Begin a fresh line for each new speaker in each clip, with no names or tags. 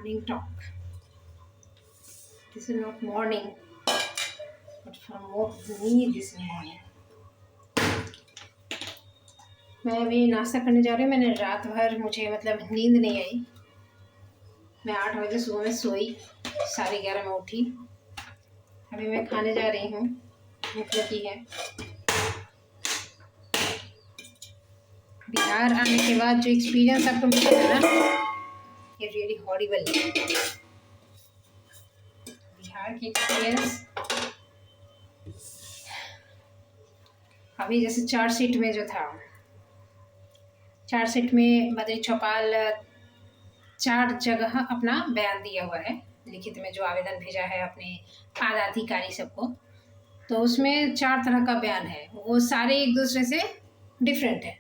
morning talk. This is not morning, but for more me this morning. मैं अभी नाश्ता करने जा रही हूँ। मैंने रात भर मुझे मतलब नींद नहीं आई। मैं 8 बजे सुबह में सोई, 11:30 में उठी। अभी मैं खाने जा रही हूँ, भूख लगी है। बिहार आने के बाद जो एक्सपीरियंस आपको मिला है ना, ये रियली हॉरिबल है। बिहार की एक्सपीरियंस अभी जैसे चार्जशीट में जो था, चार्जशीट में बद्री चौपाल 4 जगह अपना बयान दिया हुआ है, लिखित में जो आवेदन भेजा है अपने पदाधिकारी सबको। तो उसमें 4 तरह का बयान है, वो सारे एक दूसरे से डिफरेंट है।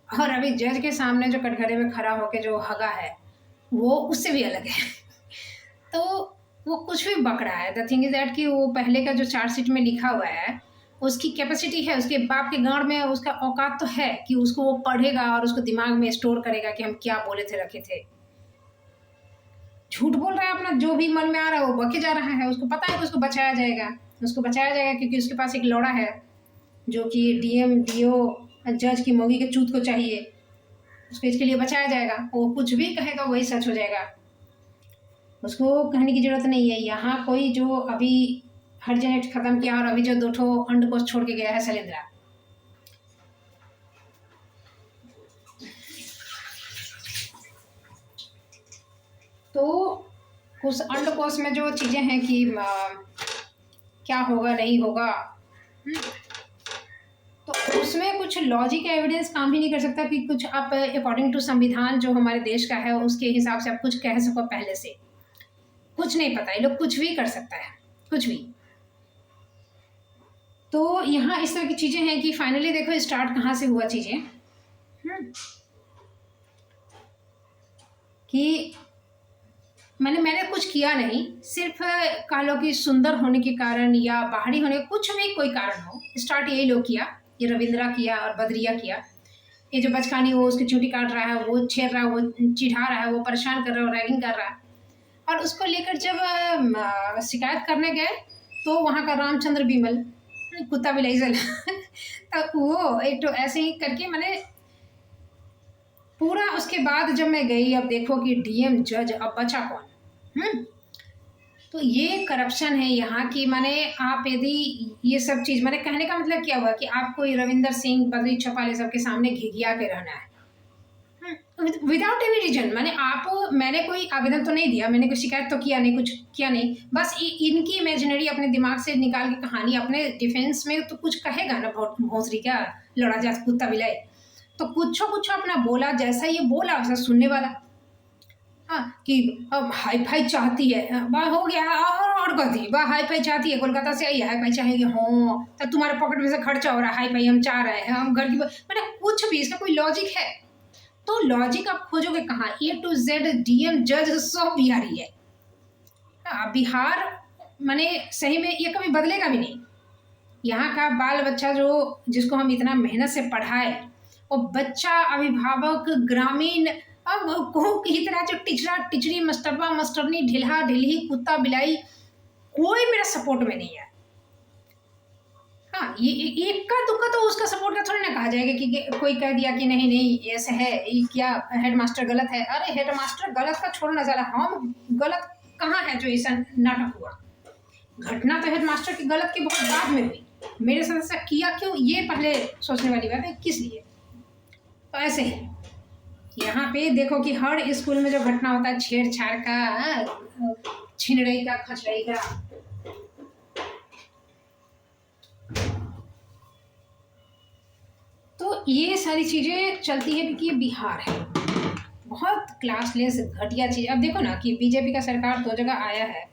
और अभी जज के सामने जो कटघरे में खड़ा होकर जो हगा है, वो उससे भी अलग है। तो वो कुछ भी बक रहा है। द थिंग इज दैट कि वो पहले का जो चार्जशीट में लिखा हुआ है, उसकी कैपेसिटी है, उसके बाप के गांड में उसका औकात तो है कि उसको वो पढ़ेगा और उसको दिमाग में स्टोर करेगा कि हम क्या बोले थे, रखे थे। झूठ बोल रहा है, अपना जो भी मन में आ रहा है वो बके जा रहा है। उसको पता है कि उसको बचाया जाएगा, क्योंकि उसके पास एक लौड़ा है जो कि डीएम डीओ जज की मोगी के चूत को चाहिए। उसको इसके लिए बचाया जाएगा। वो कुछ भी कहेगा वही सच हो जाएगा, उसको कहने की जरूरत नहीं है। यहाँ कोई जो अभी हरजनेट खत्म किया और अभी जो 2 ठो अंडकोश छोड़ के गया है शैलेंद्रा, तो उस अंडकोश में जो चीज़ें हैं कि क्या होगा नहीं होगा, तो उसमें कुछ लॉजिक एविडेंस काम ही नहीं कर सकता कि कुछ आप अकॉर्डिंग टू संविधान जो हमारे देश का है उसके हिसाब से आप कुछ कह सको। पहले से कुछ नहीं पता, ये लोग कुछ भी कर सकता है, कुछ भी। तो यहाँ इस तरह की चीज़ें हैं कि फाइनली देखो स्टार्ट कहाँ से हुआ चीज़ें, कि मैंने कुछ किया नहीं, सिर्फ कह लो कि सुंदर होने के कारण या बाहरी होने, कुछ भी कोई कारण हो, स्टार्ट यही लोग किया। ये रविंद्रा किया और बद्रिया किया। ये जो बचकानी वो उसकी चूटी काट रहा है, वो छेड़ रहा है, वो चिढ़ा रहा है, वो परेशान कर रहा है, रैगिंग कर रहा है। और उसको लेकर जब शिकायत करने गए तो वहाँ का रामचंद्र बिमल कुत्ता बिलाई तो वो एक तो ऐसे ही करके मैंने पूरा। उसके बाद जब मैं गई, अब देखो कि डीएम जज, अब बचा कौन? तो ये करप्शन है यहाँ की। मैंने आप यदि ये सब चीज़, मैंने कहने का मतलब क्या हुआ कि आपको रविंदर सिंह, बद्री चौपाल सबके सामने घिघिया के रहना है विदाउट एनी रीजन। मैंने कोई आवेदन तो नहीं दिया, मैंने कोई शिकायत तो किया नहीं, कुछ किया नहीं। बस इनकी इमेजिनरी अपने दिमाग से निकाल के कहानी अपने डिफेंस में तो कुछ कहेगा ना, भोसरी क्या लड़ा जा कुत्ता बिलाई, तो कुछ अपना बोला, जैसा ये बोला वैसा सुनने वाला। हाँ कि अब हाई फाई चाहती है, वाह हो गया। और कथी वाह हाई फाई चाहती है, कोलकाता से आई है, हाई फाई चाहेगी। हाँ तो तुम्हारे पॉकेट में से खर्चा हो रहा है, हाई फाई हम चाह रहे हैं, हम घर की मैंने कुछ भी, इसका कोई लॉजिक है? तो लॉजिक आप खोजोगे कहाँ? A to Z डीएम जज सब बिहारी है। बिहार माने सही में ये कभी बदलेगा भी नहीं। यहाँ का बाल बच्चा जो जिसको हम इतना मेहनत से पढ़ाए, वो बच्चा, अभिभावक, ग्रामीण, अब को की तरह जो टिचरा टिचरी, मस्टरबा मस्टरनी, ढिल्हा ढिल्ही, कुत्ता बिलाई, कोई मेरा सपोर्ट में नहीं है। हाँ, ये एक का दुक्का तो उसका सपोर्ट का थोड़ी ना कहा जाएगा कि कोई कह दिया कि नहीं नहीं ऐसे है, ये क्या हेडमास्टर गलत है। अरे हेडमास्टर गलत का छोड़ना, ज़रा हम गलत कहाँ है जो ऐसा नाटक हुआ? घटना तो हेडमास्टर की गलत की बहुत बाद में हुई, मेरे साथ ऐसा किया क्यों, ये पहले सोचने वाली बात है, किस लिए। तो ऐसे है यहाँ पे देखो कि हर स्कूल में जो घटना होता है छेड़छाड़ का, छिनड़ई का, खचड़ई का, तो ये सारी चीज़ें चलती है क्योंकि ये बिहार है, बहुत क्लासलेस घटिया चीज़। अब देखो ना कि बीजेपी का सरकार 2 जगह आया है।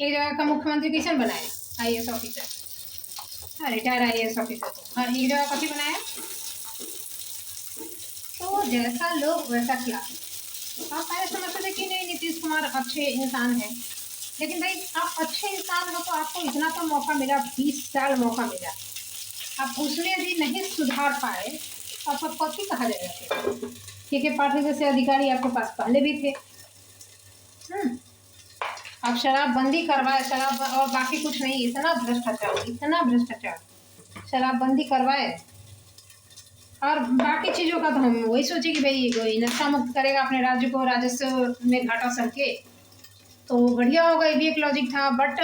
एक जगह का मुख्यमंत्री किशन बनाया, आईएएस ऑफिसर, हाँ रिटायर आईएएस ऑफिसर को, और एक जगह कथी बनाया, तो जैसा लोग वैसा क्लास। आप पहले समझते थे कि नहीं नीतीश कुमार अच्छे इंसान है, लेकिन भाई आप अच्छे इंसान हो तो आपको इतना तो मौका मिला, 20 साल मौका मिला, आप उसमें यदि नहीं सुधार पाए तो आपको कथी कहा जाएगा? के पाठक जैसे अधिकारी आपके पास पहले भी थे, अब शराबबंदी करवाए, शराब और बाकी कुछ नहीं, इतना भ्रष्टाचार, इतना भ्रष्टाचार, शराबबंदी करवाए और बाकी चीज़ों का तो हम वही सोचे कि भाई कोई नशा मुक्त करेगा अपने राज्य को, राजस्व में घाटा सह के, तो बढ़िया होगा। ये भी एक लॉजिक था, बट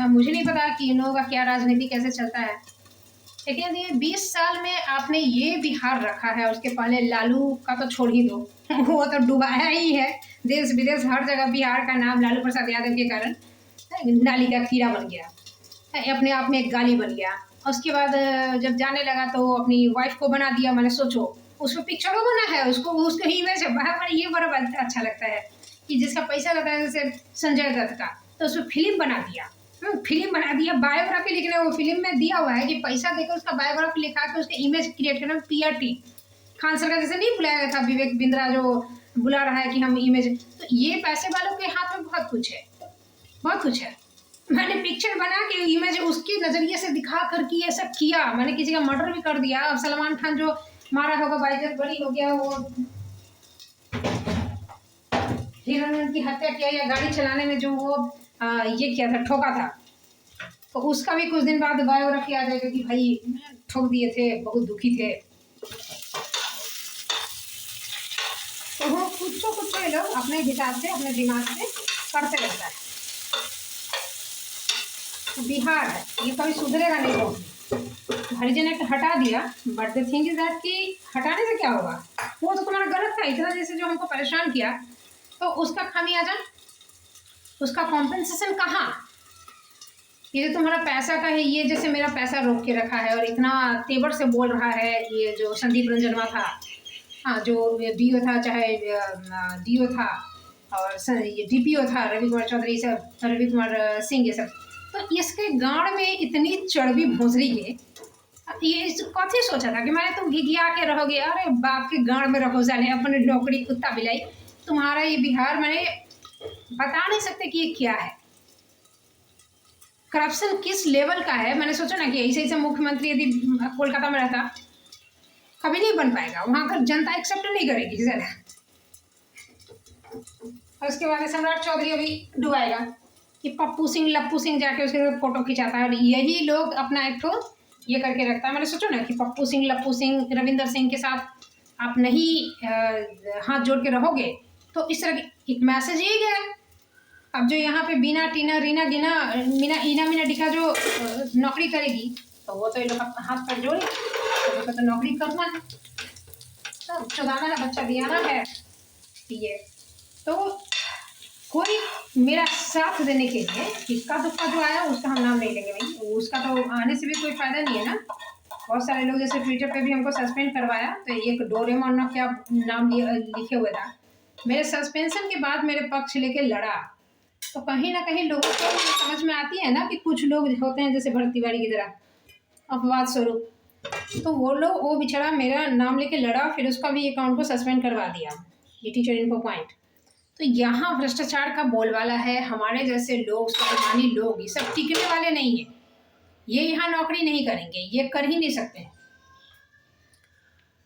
मुझे नहीं पता कि इन लोगों का क्या राजनीति कैसे चलता है। लेकिन ये 20 साल में आपने ये बिहार रखा है, उसके पहले लालू का तो छोड़ ही दो वो तो डुबाया ही है, देश विदेश हर जगह बिहार का नाम लालू प्रसाद यादव के कारण नाली का कीड़ा बन गया, अपने आप में एक गाली बन गया। उसके बाद जब जाने लगा तो अपनी वाइफ को बना दिया, मैंने सोचो उसमें पिक्चरों बना है, उसको उसका इमेज है बराबर। ये बड़ा अच्छा लगता है कि जिसका पैसा लगता है, जैसे संजय दत्त का, तो उसमें फिल्म बना दिया, फिल्म बना दिया, बायोग्राफी लिखने, वो फिल्म में दिया हुआ है कि पैसा देकर उसका बायोग्राफी लिखा के उसका इमेज क्रिएट करना, पीआरटी। खान सर का जैसे नहीं बुलाया गया था, विवेक बिंद्रा जो बुला रहा है कि हम इमेज, तो ये पैसे वालों के हाथ में बहुत कुछ है, बहुत कुछ है। मैंने पिक्चर बना के इमेज उसके नजरिए से दिखा कर कि ये सब किया, मैंने किसी का मर्डर भी कर दिया। अब सलमान खान जो मारा होगा बाइजर बड़ी हो गया, वो हीरोइन की हत्या किया, या गाड़ी चलाने में जो वो ये किया था, ठोका था, तो उसका भी कुछ दिन बाद बायोग्राफी आ जाएगा कि भाई ठोक दिए थे, बहुत दुखी थे। तो वो कुछ ये लोग अपने हिसाब से, अपने दिमाग से करते रहता है। तो बिहार है, ये कभी सुधरेगा नहीं। तो हरिजन एक्ट हटा दिया, but the thing is that कि हटाने से क्या होगा, वो तो तुम्हारा गलत था, इतना जैसे जो हमको परेशान किया, तो उसका खामियाजा, उसका कॉम्पेंसेशन कहाँ? ये जो तुम्हारा पैसा का है, ये जैसे मेरा पैसा रोक के रखा है और इतना तेवर से बोल रहा है, ये जो संदीप रंजनवा था, हाँ, जो डीओ था, चाहे डीओ था, और ये डीपीओ था, रवि कुमार चौधरी, सब रवि कुमार सिंह, ये सब, तो इसके गाड़ में इतनी चर्बी भोसरी के, ये कथी सोचा था कि मैंने तुम घिघिया के रहोगे? अरे बाप के गाड़ में रखो साले अपने नौकरी, कुत्ता बिलाई। तुम्हारा ये बिहार मैंने बता नहीं सकते कि ये क्या है, करप्शन किस लेवल का है। मैंने सोचा ना कि ऐसे ऐसे मुख्यमंत्री यदि कोलकाता में रहता, कभी नहीं बन पाएगा, वहां का जनता एक्सेप्ट नहीं करेगी ज़रा। और उसके बाद सम्राट चौधरी अभी डुबाएगा कि पप्पू सिंह लप्पू सिंह जाके उसके साथ फोटो खिंचाता है, और यही लोग अपना एक ठो ये करके रखता है। मैंने सोचा ना कि पप्पू सिंह लप्पू सिंह रविंदर सिंह के साथ आप नहीं हाथ जोड़ के रहोगे, तो इस तरह की एक मैसेज ही गया। अब जो यहाँ पे बीना टीना रीना गिना मीना मीना डिका जो नौकरी करेगी, तो वो तो ये लोग अपना हाथ पर जोड़े, तो नौकरी करना है, तो चुदाना है, बच्चा बियाना है, ये तो कोई मेरा साथ देने के लिए इक्का दुक्का जो आया उसका हम नाम नहीं लेंगे भाई, उसका तो आने से भी कोई फायदा नहीं है ना। बहुत सारे लोग जैसे ट्विटर पे भी हमको सस्पेंड करवाया, तो एक डोरेमोन ना क्या नाम लिखे हुए था, मेरे सस्पेंशन के बाद मेरे पक्ष लेके लड़ा, तो कहीं ना कहीं लोगों को समझ में आती है ना कि कुछ लोग होते हैं जैसे भरत तिवारी की तरह अपवाद स्वरूप, तो वो लोग, वो बेचारा मेरा नाम लेके लड़ा, फिर उसका भी अकाउंट को सस्पेंड करवा दिया, ये टीचर इन्फो पॉइंट। तो यहाँ भ्रष्टाचार का बोलबाला है, हमारे जैसे लोग, स्वाभिमानी लोग, ये सब टिकने वाले नहीं है, ये यहाँ नौकरी नहीं करेंगे, ये कर ही नहीं सकते।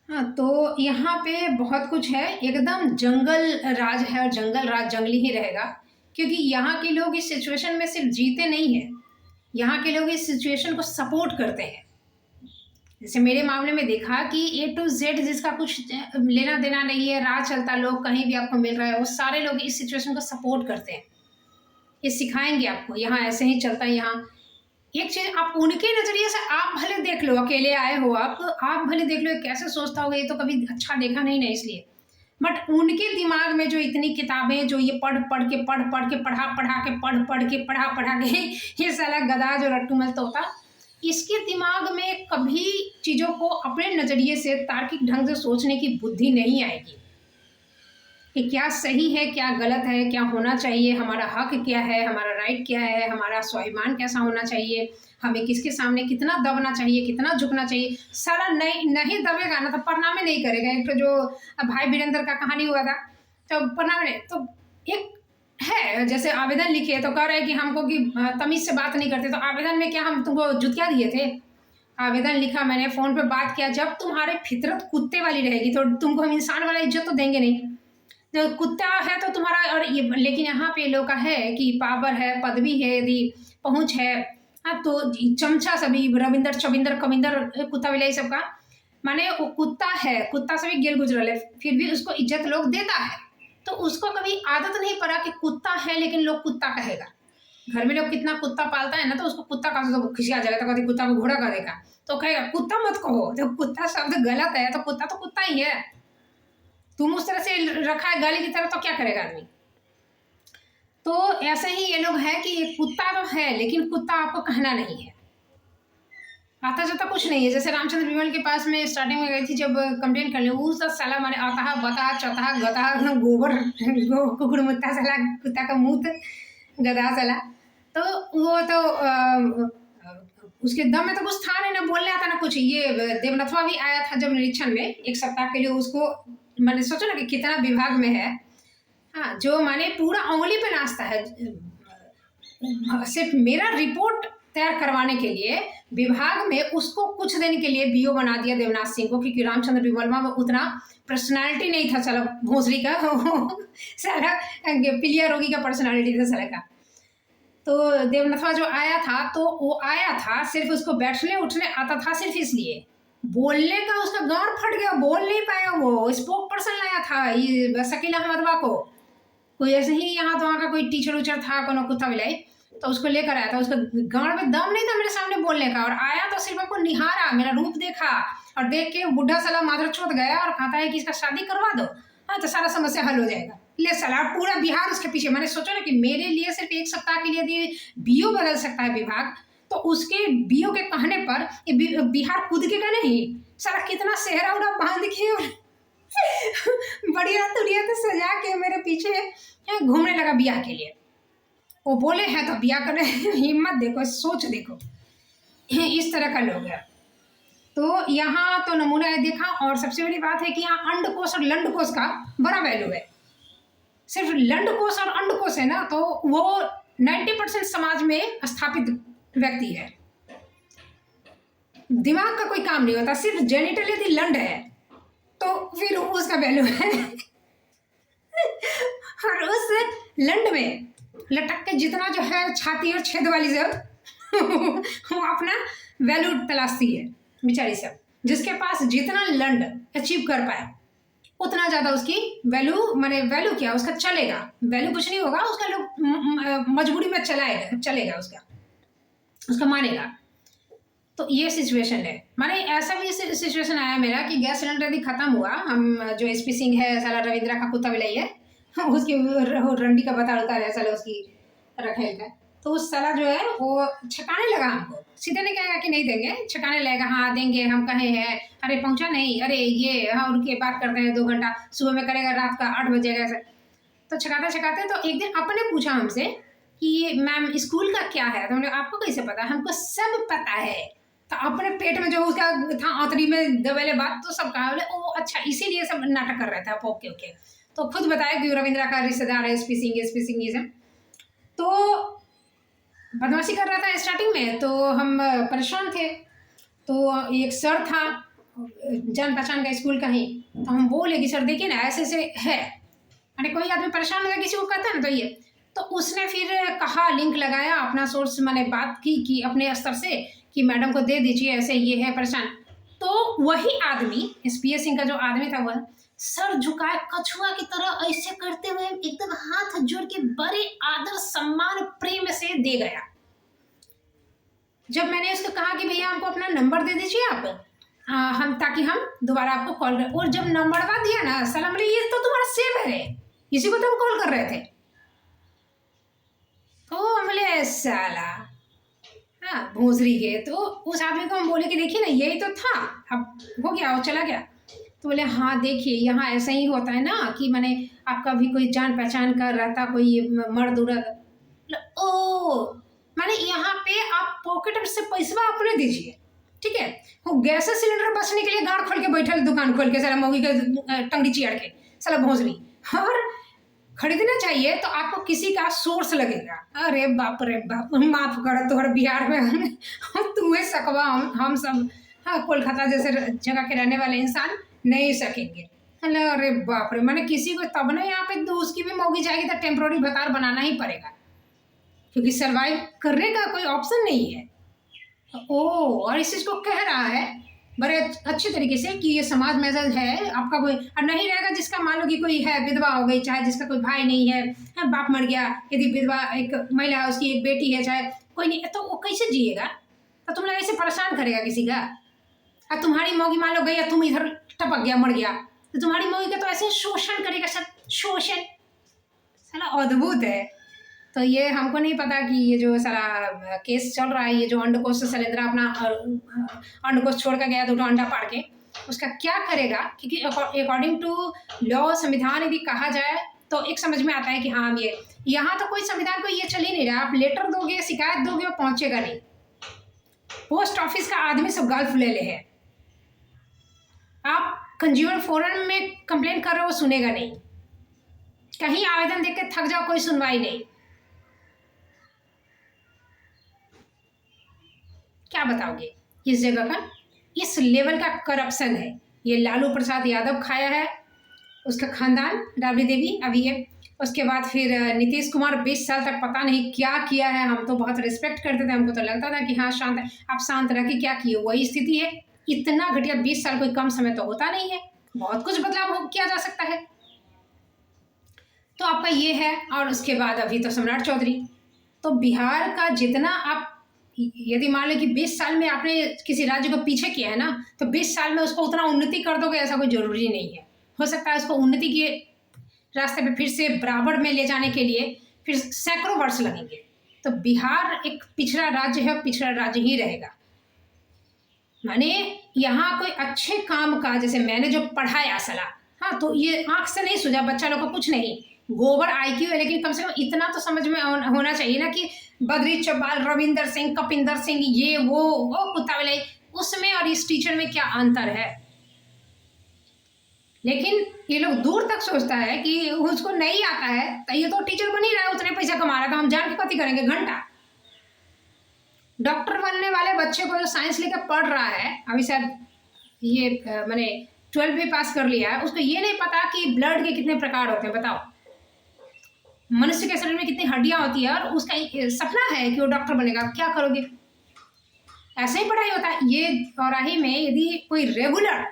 हाँ, तो यहाँ पे बहुत कुछ है, एकदम जंगल राज है, और जंगल राज जंगली ही रहेगा, क्योंकि यहाँ के लोग इस सिचुएशन में सिर्फ जीते नहीं हैं, यहाँ के लोग इस सिचुएशन को सपोर्ट करते हैं। जैसे मेरे मामले में देखा कि A to Z जिसका कुछ लेना देना नहीं है, राह चलता लोग कहीं भी आपको मिल रहा है, वो सारे लोग इस सिचुएशन को सपोर्ट करते हैं, ये सिखाएंगे आपको, यहाँ ऐसे ही चलता है। यहाँ एक चीज़ आप उनके नज़रिए से आप भले देख लो, अकेले आए हो आप भले देख लो कैसे सोचता होगा, ये तो कभी अच्छा देखा नहीं ना, इसलिए, बट उनके दिमाग में जो इतनी किताबें जो ये पढ़ पढ़ के पढ़ा के ये साला गधा जो रट्टू मल तोता, इसके दिमाग में कभी चीज़ों को अपने नज़रिए से तार्किक ढंग से सोचने की बुद्धि नहीं आएगी कि क्या सही है, क्या गलत है, क्या होना चाहिए, हमारा हक क्या है, हमारा राइट क्या है, हमारा स्वाभिमान कैसा होना चाहिए, हमें किसके सामने कितना दबना चाहिए, कितना झुकना चाहिए। सारा नहीं दबेगा ना तो प्रणाम नहीं करेगा। एक तो जो भाई वीरेंद्र का कहानी हुआ था, तो प्रणाम नहीं, तो एक है जैसे आवेदन लिखे तो कह रहे कि हमको कि तमीज़ से बात नहीं करते, तो आवेदन में क्या हम तुमको जुतिया दिए थे? आवेदन लिखा मैंने, फ़ोन पे बात किया, जब तुम्हारे फितरत कुत्ते वाली रहेगी तो तुमको हम इंसान वाला इज्जत तो देंगे नहीं। तो कुत्ता है तो तुम्हारा, और ये लेकिन यहाँ पे लोग का है कि पावर है, पदवी है, यदि पहुंच है, हाँ तो चमचा सभी रविंदर चविंदर कविंदर कुत्ता बिलाई सबका, माने वो कुत्ता है, कुत्ता से भी गेल गुजरल है, फिर भी उसको इज्जत लोग देता है। तो उसको कभी आदत नहीं पड़ा कि कुत्ता है लेकिन लोग कुत्ता कहेगा। घर में लोग कितना कुत्ता पालता है ना, तो उसको कुत्ता का तो खिसिया जाएगा, तो कभी कुत्ता को घोड़ा करेगा तो कहेगा कुत्ता मत कहो, जब कुत्ता शब्द गलत है तो कुत्ता ही है। तुम उस तरह से रखा है गाली की तरह तो क्या करेगा आदमी। तो ऐसे ही ये लोग है कि ये कुत्ता तो है लेकिन कुत्ता आपको कहना नहीं है, आता जाता कुछ नहीं है। जैसे रामचंद्र विमल के पास में स्टार्टिंग में गई थी जब कंप्लेन कर ली, वो सब साला माने आता बता चौथा गता गोबर कुकुर मुत्ता साला कुत्ता का मुंह गधा साला, तो वो तो उसके दम में तो कुछ था नहीं, ना बोलने आता ना कुछ। ये देवनाथवा भी आया था जब निरीक्षण में 1 सप्ताह के लिए, उसको मैंने सोचा ना कि कितना विभाग में है, हाँ जो माने पूरा उंगली पे नाचता है। सिर्फ मेरा रिपोर्ट तैयार करवाने के लिए विभाग में उसको कुछ दिन के लिए बीओ बना दिया देवनाथ सिंह को, क्योंकि रामचंद्र विमलमा में उतना पर्सनालिटी नहीं था साला भोसड़ी का साला पीलिया रोगी का पर्सनालिटी था साला का। तो देवनाथवा जो आया था तो वो आया था सिर्फ उसको बैठने उठने आता था, सिर्फ इसलिए बोलने का उसका गांड फट गया, बोल नहीं पाया, वो स्पोक पर्सन लाया था ये शकील अहमदवा को, कोई ऐसे ही यहाँ तो वहाँ का कोई टीचर उचर था कोनो कुत्ता बिलाई, तो उसको लेकर आया था। उसका गांड में दम नहीं था मेरे सामने बोलने का, और आया तो सिर्फ हमको निहारा, मेरा रूप देखा और देख के बुढ़ा साला मादर चौथ गया और कहता है कि इसका शादी करवा दो, हाँ तो सारा समस्या हल हो जाएगा। ले साला पूरा बिहार उसके पीछे। मैंने सोचा ना कि मेरे लिए सिर्फ 1 सप्ताह के लिए यदि बीओ बदल सकता है विभाग, तो उसके बीओ के कहने पर ये बिहार कूद के का नहीं, सारा कितना सेहरा उड़ा बांध के और बढ़िया तुड़िया तो सजा के मेरे पीछे घूमने लगा ब्याह के लिए। वो बोले हैं तो ब्याह करने हिम्मत देखो, सोच देखो, इस तरह का लोग है। तो यहाँ तो नमूना है देखा। और सबसे बड़ी बात है कि यहाँ अंडकोश और लंडकोश का बड़ा वैल्यू है। सिर्फ लंडकोश और अंडकोश है ना, तो वो 90% समाज में स्थापित व्यक्ति है, दिमाग का कोई काम नहीं होता, सिर्फ जेनिटल यदि लंड है तो फिर उसका वैल्यू है और उस लंड में लटक के जितना जो है छाती और छेद वाली सब वो अपना वैल्यू तलाशती है बेचारी सब। जिसके पास जितना लंड अचीव कर पाए उतना ज़्यादा उसकी वैल्यू, माने वैल्यू क्या उसका चलेगा, वैल्यू कुछ नहीं होगा उसका, लोग मजबूरी में चलेगा उसका मानेगा। तो ये सिचुएशन है। माने ऐसा भी सिचुएशन आया मेरा कि गैस सिलेंडर यदि खत्म हुआ, हम जो एसपी सिंह है साला रविंद्रा का कुत्ता बिलाई है उसकी रंडी का बता उतार है साला उसकी रखेल का, तो उस साला जो है वो छकाने लगा हमको, सीधे नहीं कहेगा कि नहीं देंगे, छकाने लगेगा, हाँ देंगे हम कहे हैं, अरे पहुंचा नहीं, अरे ये हाँ उनके बात करते हैं 2 घंटा, सुबह में करेगा रात का 8 बजेगा ऐसे। तो छकाते तो एक दिन अपने पूछा हमसे कि मैम स्कूल का क्या है, तो हमने आपको कैसे पता, हमको सब पता है। तो अपने पेट में जो उसका था आंतरी में दबेले बात तो सब कहा, बोले ओ अच्छा इसीलिए सब नाटक कर रहा था। ओके तो खुद बताया कि रविंद्रा का रिश्तेदार है एसपी सिंह ये सब। तो बदमाशी कर रहा था स्टार्टिंग में, तो हम परेशान थे। तो एक सर था जान पहचान का स्कूल का ही, तो हम बोले कि सर देखिए ना ऐसे ऐसे है, अरे कोई आदमी परेशान होगा किसी को कहता है ना, तो ये तो उसने फिर कहा, लिंक लगाया अपना सोर्स, मैंने बात की कि अपने स्तर से कि मैडम को दे दीजिए ऐसे ये है परेशान। तो वही आदमी एसपीएस सिंह का जो आदमी था वह सर झुकाए कछुआ की तरह ऐसे करते हुए एकदम हाथ जोड़ के बड़े आदर सम्मान प्रेम से दे गया। जब मैंने उसको कहा कि भैया हमको अपना नंबर दे दीजिए आप, हम ताकि हम दोबारा आपको कॉल करें, और जब नंबरवा दिया ना सलाम बोले ये तो तुम्हारा सेव है, इसी को तो हम कॉल कर रहे थे। तो हम बोले साला हाँ भोसरी के। तो उस आदमी को हम बोले कि देखिए ना यही तो था, अब हो गया वो चला गया। तो बोले हाँ देखिए यहाँ ऐसा ही होता है ना कि मैंने आपका भी कोई जान पहचान कर रहता कोई मर्द उर्द, ओ मैंने यहाँ पे आप पॉकेट से पैसा अपने दीजिए, ठीक है। वो गैस सिलेंडर बचने के लिए गाड़ खोल के बैठल दुकान खोल के साला मौगी के टंगड़ी चियाड़ के साला भोसरी, और खरीदना चाहिए तो आपको किसी का सोर्स लगेगा। अरे बाप माफ करो तोहर बिहार में तुम्हें सकवा हम सब हाँ कोलकाता जैसे जगह के रहने वाले इंसान नहीं सकेंगे। अरे बाप रे, मैंने किसी को तब ना यहाँ पे, तो उसकी भी मौगी जाएगी तो टेम्प्रोरी भतार बनाना ही पड़ेगा, क्योंकि सरवाइव करने का कोई ऑप्शन नहीं है। ओ, और इस चीज़ को कह रहा है बड़े अच्छे तरीके से कि ये समाज में ऐसा है, आपका कोई और नहीं रहेगा जिसका मान लो कि कोई है, विधवा हो गई, चाहे जिसका कोई भाई नहीं है, बाप मर गया, यदि विधवा एक महिला है, उसकी एक बेटी है, चाहे कोई नहीं, तो वो कैसे जिएगा? तो तुम लोग ऐसे परेशान करेगा किसी का? और तुम्हारी मौगी मान लो गई, तुम इधर टपक गया, मर गया, तो तुम्हारी मौगी का तो ऐसे शोषण करेगा, सब शोषण, साला अद्भुत है। तो ये हमको नहीं पता कि ये जो सारा केस चल रहा है, ये जो अंडकोश से शैलेंद्र अपना अंडकोश छोड़ कर गया, 2 अंडा पाड़ के, उसका क्या करेगा? क्योंकि अकॉर्डिंग टू लॉ, संविधान यदि कहा जाए तो एक समझ में आता है कि हाँ, ये यहाँ तो कोई संविधान को ये चल ही नहीं रहा। आप लेटर दोगे, शिकायत दोगे, वो पहुंचेगा नहीं। पोस्ट ऑफिस का आदमी सब गल्फ ले है। आप कंज्यूमर फोरम में कंप्लेन कर रहे हो, सुनेगा नहीं। कहीं आवेदन देख के थक जाओ, कोई सुनवाई नहीं। क्या बताओगे इस जगह का? इस लेवल का करप्शन है। ये लालू प्रसाद यादव खाया है, उसका खानदान, राबड़ी देवी अभी है, उसके बाद फिर नीतीश कुमार 20 साल तक पता नहीं क्या किया है। हम तो बहुत रिस्पेक्ट करते थे, हमको तो लगता था कि हाँ शांत, आप शांत रह के क्या किए, वही स्थिति है। इतना घटिया 20 साल कोई कम समय तो होता नहीं है, बहुत कुछ बदलाव किया जा सकता है। तो आपका ये है, और उसके बाद अभी तो सम्राट चौधरी। तो बिहार का जितना आप यदि मान लो कि 20 साल में आपने किसी राज्य को पीछे किया है ना, तो 20 साल में उसको उतना उन्नति कर दोगे, ऐसा कोई जरूरी नहीं है। हो सकता है उसको उन्नति के रास्ते पे फिर से बराबर में ले जाने के लिए फिर सैकड़ों वर्ष लगेंगे। तो बिहार एक पिछड़ा राज्य है, पिछड़ा राज्य ही रहेगा। माने यहाँ कोई अच्छे काम का, जैसे मैंने जो पढ़ाया सलाह, हाँ, तो ये आंख से नहीं सूझा, बच्चा लोग को कुछ नहीं, गोबर IQ है, लेकिन कम से कम इतना तो समझ में होना चाहिए ना कि बद्री चौपाल, रविंदर सिंह, कपिंदर सिंह, ये वो कुत्ता बिलाई, उसमें और इस टीचर में क्या अंतर है। लेकिन ये लोग दूर तक सोचता है कि उसको नहीं आता है, तो ये तो टीचर बन ही रहा है, उतने पैसा कमा रहा है, तो हम जान के कथी करेंगे घंटा। डॉक्टर बनने वाले बच्चे को जो साइंस लेकर पढ़ रहा है, अभी शायद ये मैंने 12 भी पास कर लिया है, उसको ये नहीं पता कि ब्लड के कितने प्रकार होते हैं। बताओ, मनुष्य के शरीर में कितनी हड्डियां होती है, और उसका सपना है कि वो डॉक्टर बनेगा, क्या करोगे? ऐसे ही पढ़ाई होता है। ये चौराहे में यदि कोई रेगुलर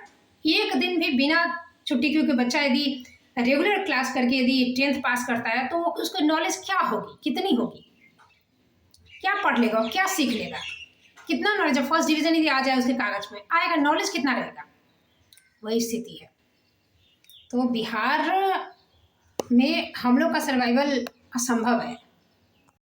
एक दिन भी बिना छुट्टी, क्योंकि बच्चा यदि रेगुलर क्लास करके यदि 10th पास करता है, तो उसको नॉलेज क्या होगी, कितनी होगी, क्या पढ़ लेगा, क्या सीख लेगा, कितना नॉलेज है? फर्स्ट डिवीजन यदि आ जाए उसके कागज में, आएगा, नॉलेज कितना रहेगा? वही स्थिति है। तो बिहार में हम लोग का सर्वाइवल असंभव है।